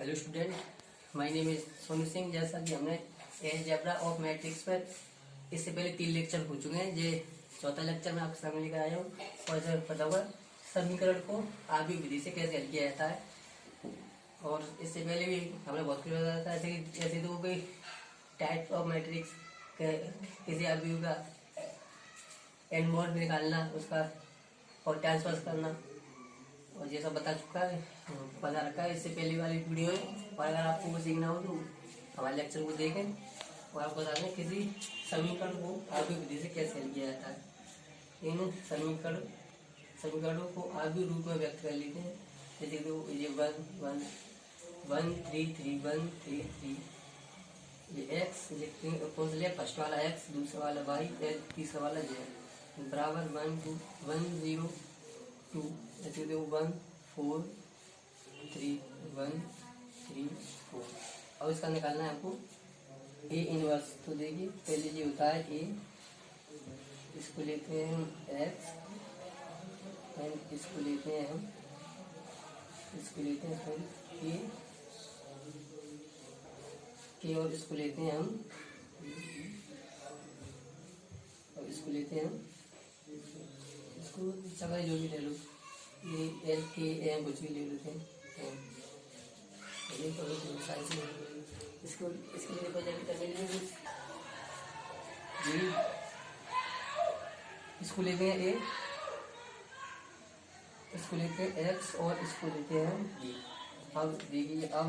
Hello student, my name is Sonu Singh. जैसा कि हमने अलजेब्रा ऑफ मैट्रिक्स पर इससे पहले 3 लेक्चर हो चुके हैं। ये चौथा लेक्चर मैं आपके सामने लेकर आया हूँ और इसे पता होगा समीकरण को आगे विधि से कैसे हल किया जाता है। और इससे पहले भी हमने बहुत कुछ बताया था, ऐसे तो कोई टाइप ऑफ मैट्रिक्स किसी आर्ग्यू का एन मोड निकालना, उसका और ट्रांसफर करना, और ये सब बता चुका है, बता रखा है इससे पहले वाली वीडियो में। और अगर आपको वो सीखना हो तो हमारे लेक्चर को देखें और आपको बता दें किसी समीकरण को आगे विधि से कैसे हल किया जाता है। इन समीकरणों को आगे रूप में व्यक्त कर लेते हैं। जैसे तो ये 1 1 1 3 3 1 3 3, ये एक्स लिखते हैं, कौन सा लिया, फर्स्ट वाला एक्स, दूसरा वाला वाई, तीसरा वाला जेड, बराबर 1 2 1 0 2, ऐसे तो 1 4 3 1 3 4। अब इसका निकालना है आपको ए इनवर्स। तो देखिए पहले ये होता है ए, इसको लेते हैं हम एक्स, एंड इसको लेते हैं हम के, और इसको लेते हैं हम, और इसको लेते हैं हम, इसको जगह जो भी ले लो, ये एल के एम कुछ भी ले लेते हैं। इसको इसके लिए रिप्रेजेंट करने के लिए इसको लेते हैं ए, इसको लेते हैं एक्स, और इसको लेते हैं हम बी। अब देखिए, अब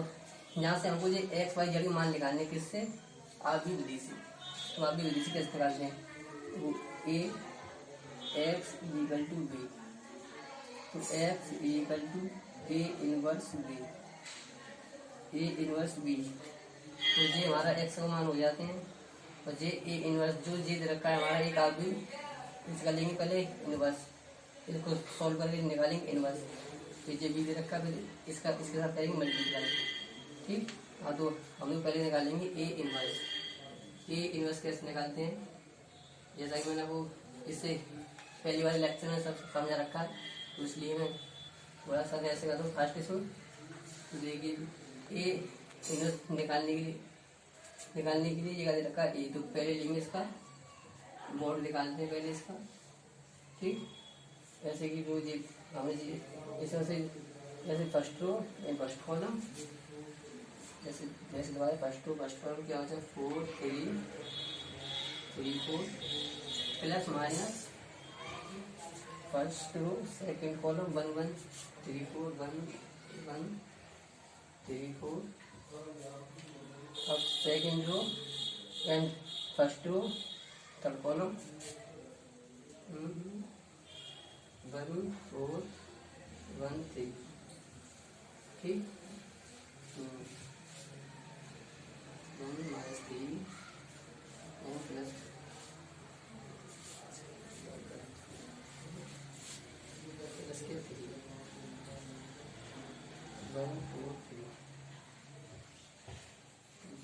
यहाँ से हमको ये एक्स वाई जेड के मान निकालने किससे, आगे विधि से। तो आगे विधि से कैसे निकालते हैं, वो A x equal to B, तो x equal to A inverse B, A inverse B. तो ये हमारा एक्स का मान हो जाते हैं, और ये ए इनवर्स जो जे दे रखा है हमारा एक आगे, इसका लेंगे पहले इनवर्स, इसको सॉल्व करके निकालेंगे इनवर्स। तो ये बी दे रखा है, फिर इसका इसके साथ करेंगे मल्टीप्लाई। ठीक, हाँ, तो हम लोग पहले निकालेंगे ए इनवर्स। ए इनवर्स कैसे निकालते हैं, जैसा कि मैंने वो इससे पहली वाले लेक्चर में सब समझा रखा है, तो इसलिए मैं थोड़ा सा ऐसे कर दूँ फास्ट इसको। तो देखिए ए इनवर्स निकालने के लिए ये क्या दे रखा है ए, तो पहले लेंगे इसका मोड निकालते हैं पहले इसका। ठीक, ऐसे कि रोज हमें इसमें से जैसे first row and first column, जैसे जैसे दबाए फर्स्ट कॉलम क्या होता है 4 3 3 4 plus minus first row second column 1 1 3 4 1 1 3 4। अब second row and first row third column 1 4 1 3। ठीक, 1 माइनस 3 और प्लस के 3 1 4 3,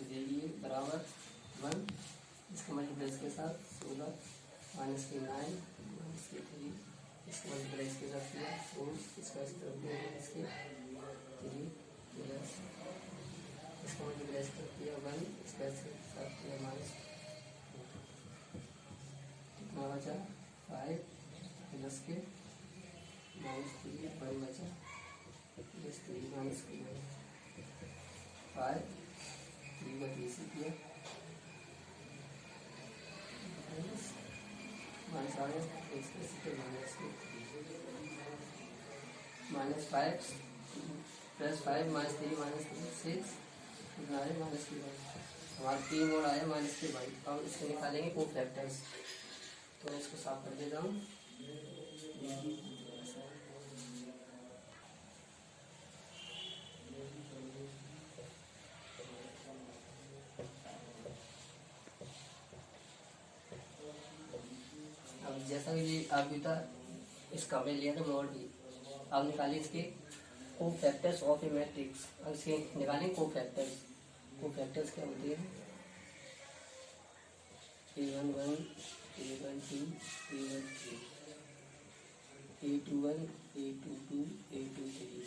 देखिए बराबर 1, इसका मल्टीप्लाई इसके साथ 16 माइनस के 9 माइनस के 3, इसका मल्टीप्लाई इसके साथ किया 4, इसका इस तरफ दिया इसके 3 प्लस इसका मल्टीप्लाई इसके साथ किया 1, इसका इसके साथ किया माइनस, कितना बचा 5 प्लस के माइनस 3 1 बचा प्लस 3 माइनस 5 3 का 3 से किया माइनस आ गया, माइनस 5 प्लस 5 माइनस 3 माइनस 6 कितना है माइनस के 1, हमारा 3 मोड आया माइनस के 1। अब इसको निकालेंगे कोफैक्टर्स, तो मैं इसको साफ कर देता हूँ। अब जैसा कि आप भी था, इसका हमने लिया था मॉड भी। अब निकालें इसके कोफैक्टर्स ऑफ ए मैट्रिक्स। अब इसके निकालें कोफैक्टर्स क्या होते हैं, A11 A12 A13 A21 A22 A23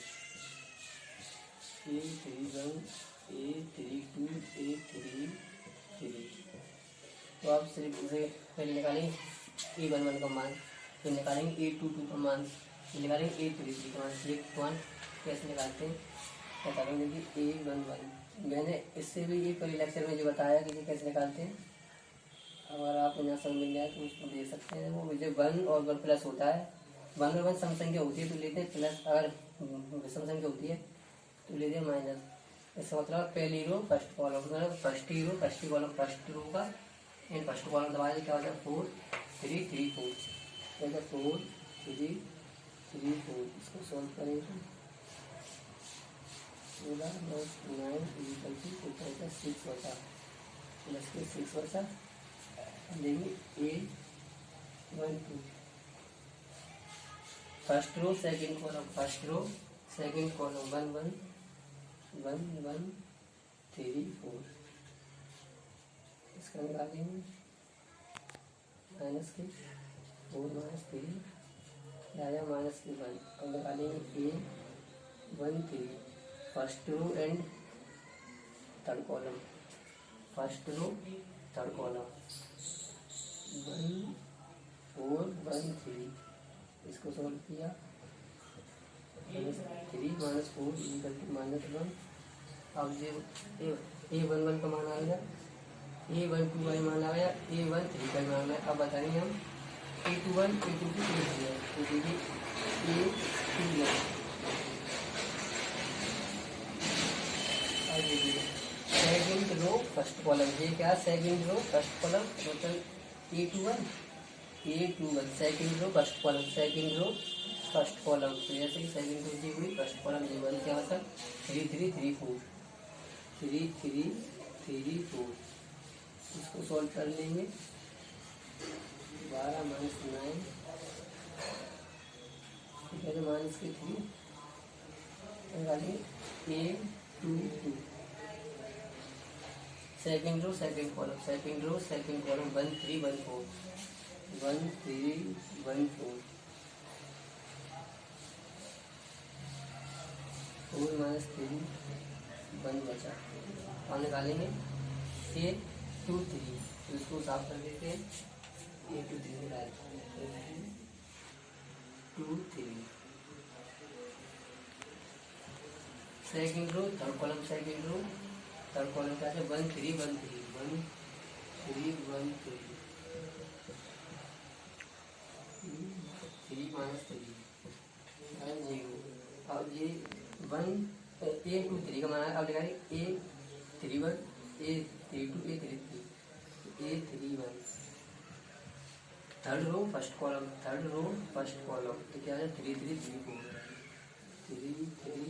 A31 A32 A33। तो आप सिर्फ उसे पहले निकालेंगे A11 का मान, फिर निकालेंगे A22 का मान, फिर निकालेंगे A33 का मान। ये मान कैसे निकालते हैं बता देंगे कि A11 मैंने इससे भी एक पहले लेक्चर में जो बताया कि ये कैसे निकालते हैं। अगर आपको यहाँ समझ मिल जाए तो उसको देख सकते हैं। वो मुझे 1 और 1 प्लस होता है, 1 और 1 सम संख्या होती है तो लेते हैं प्लस, अगर विषम संख्या होती है तो लेते हैं माइनस। इसका मतलब पहली रो फर्स्ट कॉलम, मतलब फर्स्ट ही रो फर्स्ट कॉलम, फर्स्ट रो का एंड फर्स्ट कॉलम दबा क्या हो जाए 4 3 3 4, 4 3 3 4। इसको सॉल्व करेंगे 9 6 बचा, प्लस के 6 बचा, देंगे A12 first row second column, first row second column 1 1 1 1 3 4। इसका निकालेंगे माइनस के 4 माइनस 3 आया माइनस के 1। अब निकालेंगे A13 first row and third column, first row third column 1 4 1 3। इसको सॉल्व किया 3 माइनस 4 इक्वल टू -1। अब जो A11 का मान आ गया, A12 का मान आ गया, A13 का मान है। अब बताएंगे हम A21 A22 A3 तो देखिए A21 अब देखिए सेकंड रो फर्स्ट कॉलम, ये क्या second row first column total A21 second row first column, second row first column. तो जैसे कि सेकंड रो जी हुई फर्स्ट कॉलम जी वन क्या मतलब 3 3 3 4 3 3 3 4। इसको सॉल्व कर लेंगे 12 माइनस 9 पहले माइनस के 3 निकालेंगे A22 second row second column, second row second column 1 3 1 4 1 3 1 4 4 minus 3 1 बचा। हम निकालेंगे A23 तो इसको साफ कर देते हैं। A23 निकालेंगे 2 3 second row third column, second row third column क्या है 1 3 1 3 1 3 1 3 3 माइनस 3 0। अब ये 1 A23 का मान है। अब निकालेंगे A31 A32 A33 A31 third row first column, third row first column तो क्या है 3 3 3 4 3 3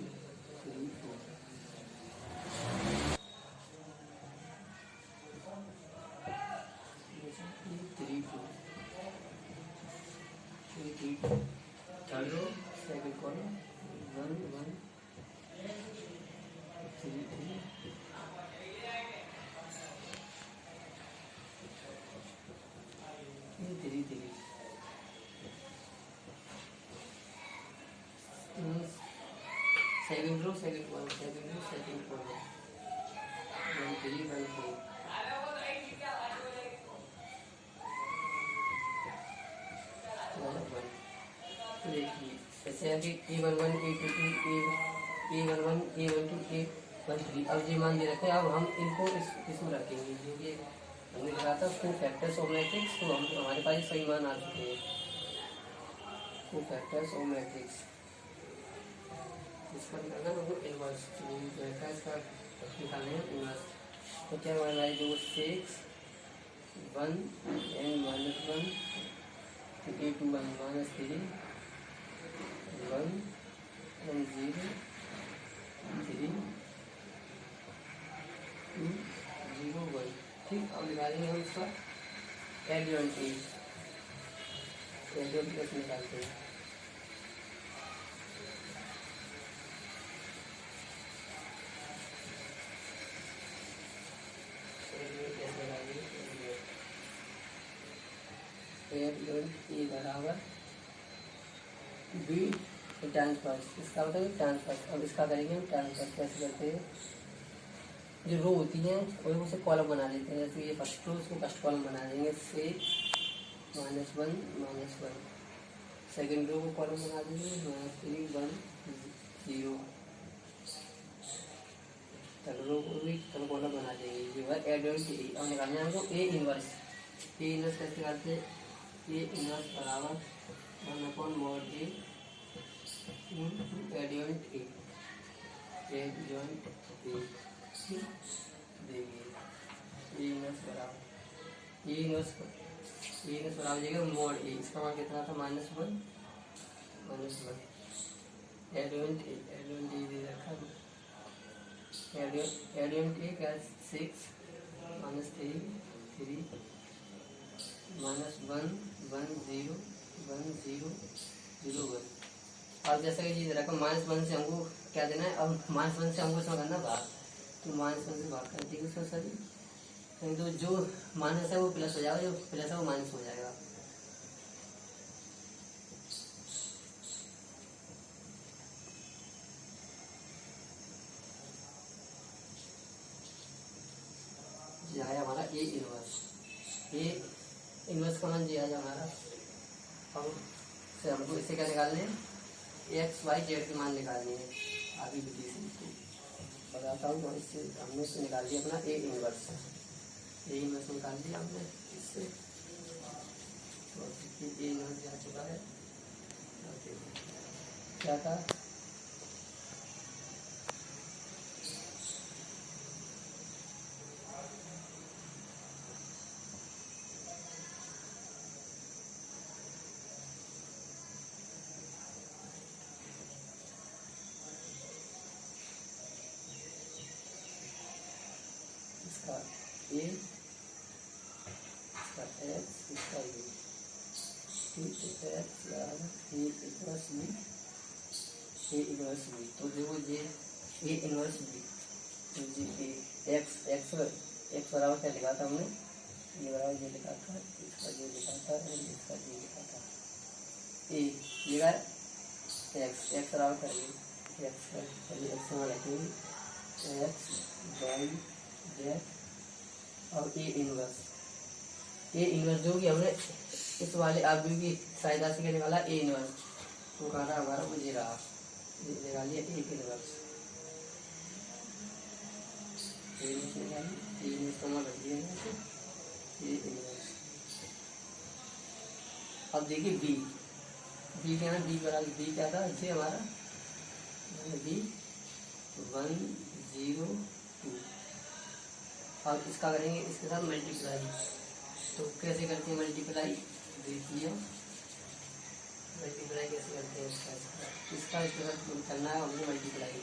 3 4 third row second column 1 1 3 3 3 3 second row second column, second row second column 1 3 1 4 देखिए ऐसे है कि A11 A22 A11 A12 A13। अब ये मान दे रखे हैं। अब हम इनको इसमें रखेंगे जो कि हमने लिखा था को फैक्टर्स ऑफ मैट्रिक्स। तो हम हमारे पास सही मान आ चुके हैं को फैक्टर्स ऑफ मैट्रिक्स। इसका निकालना हमको इनवर्स जो है इसका निकालना है इनवर्स। तो क्या मान आए जो 6 1 एंड -1 A21 -3 1 and 0 3 2 0 1। ठीक। अब निकालेंगे हम इसका एडवांटेज, कैसे निकालते हैं। A बराबर B ट्रांसफर्स, इसका मतलब ट्रांसफर्स। अब इसका करेंगे हम ट्रांसफर्स। कैसे करते हैं, जो रो होती हैं और उसे कॉलम बना लेते हैं। जैसे ये फर्स्ट रो, उसको फर्स्ट कॉलम बना देंगे, 6 -1 -1। सेकेंड रो को कॉलम बना देंगे, -3 1 0। थर्ड रो को भी थर्ड कॉलम बना देंगे। ये हुआ एडियंट ए। अब निकालना है हमको ए इनवर्स। ए इनवर्स कैसे करते हैं, ए इनवर्स बराबर 1/mod ए एडियंट ए। एडियंट ए देखिए, ए इनवर्स बराबर हो जाएगा मॉड ए। इसका मान कितना था, -1 -1। एडियंट ए दे रखा है। एडियंट ए क्या, 6 -3 3 -1 1 0 1 0 0 1। अब जैसा कि ये रकम -1 से हमको क्या देना है, अब -1 से हमको इसमें करना भाग, तो -1 से भाग कर देंगे उसमें सभी। तो जो माइनस है वो प्लस हो जाएगा, जो प्लस है वो माइनस हो जाएगा। ये आया हमारा ए इनवर्स। ए इनवर्स का मान ये आया हमारा। अब से हमको इससे क्या निकालने हैं, एक्स वाई जेड के मान निकालने हैं। आगे विधि से बताता हूँ। और इससे हमने इससे निकाल दिया अपना ए इनवर्स। ए इनवर्स निकाल दिया हमने इससे, तो ए इनवर्स जा चुका है। क्या था, इसका ए, इसका एक्स, इसका ए। ठीक है, x A inverse B, A inverse B. तो देखो ये ए इनवर्स बी, तो ये एक्स बराबर क्या लिखा था हमने, ये बराबर ये लिखा था, इसका ये लिखा था, इसका ये लिखा था। ए लिखा है एक्स बराबर करिए, एक्स में रखेंगे एक्स वाई जेड और ए इनवर्स जो कि हमने इस वाले आदमी की सहायता से निकाला ए इनवर्स, तो कहा था हमारा वो ये रहा, निकालिए ए इनवर्स। अब देखिए बी क्या है, बी क्या था, इसे हमारा बी 1 0 2। अब इसका करेंगे इसके साथ मल्टीप्लाई। तो कैसे करते हैं मल्टीप्लाई, देखिए मल्टीप्लाई कैसे करते हैं इसका इसके साथ करना है हमने मल्टीप्लाई।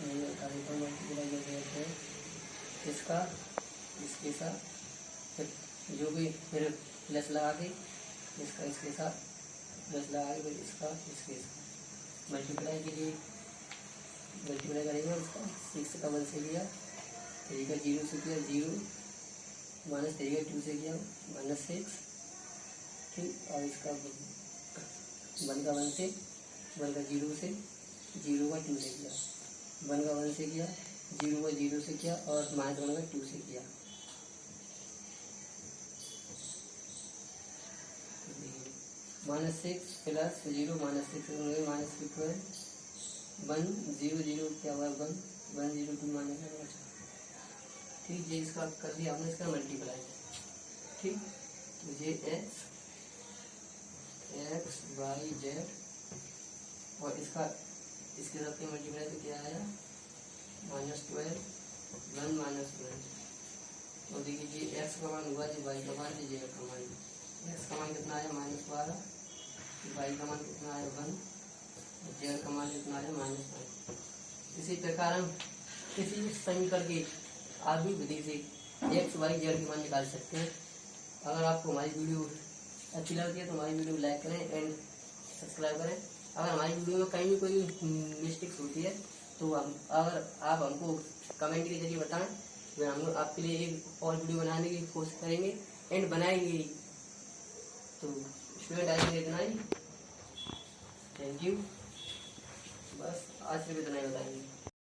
मल्टीप्लाई कैसे करते हैं, इसका इसके साथ, फिर जो भी फिर प्लस लगा के, इसका इसके साथ प्लस लगा के, फिर इसका इसके साथ मल्टीप्लाई के लिए मल्टीप्लाई करेंगे। इसका 6 का 1 से लिया, 3 का 0 से किया 0, -3 का 2 से किया -6। ठीक, और इसका 1 का 1 से, 1 का 0 से, 0 का 2 से किया, 1 का 1 से किया, 0 का 0 से किया और -1 का 2 से किया। -6 प्लस 0 -6 -12 1 0 0 क्या हुआ 1 1 0 2 -1। ठीक, ये इसका कर दिया आपने इसका मल्टीप्लाई। ठीक, तो ये एक्स वाई जेड और इसका इसके साथ मल्टीप्लाई तो क्या आया -12 1 -1। तो देखिए ये एक्स का मान हुआ, जी वाई का मान, जी जेड का मान। एक्स का मान कितना आया -12, वाई का मान कितना आया 1, जेड का मान कितना आया -1। इसी प्रकार हम किसी समीकरण की आधी विधि से एक्स वाई जेड के मान निकाल सकते हैं। अगर आपको हमारी वीडियो अच्छी लगती है तो हमारी वीडियो लाइक करें एंड सब्सक्राइब करें। अगर हमारी वीडियो में कहीं भी कोई मिस्टेक्स होती है तो अगर आप हमको कमेंट के जरिए बताएं, तो हम आपके लिए एक और वीडियो बनाने की कोशिश करेंगे एंड बनाएंगे। तो स्टूडेंट आज इतना ही, थैंक यू। बस आज सिर्फ इतना ही बताएंगे।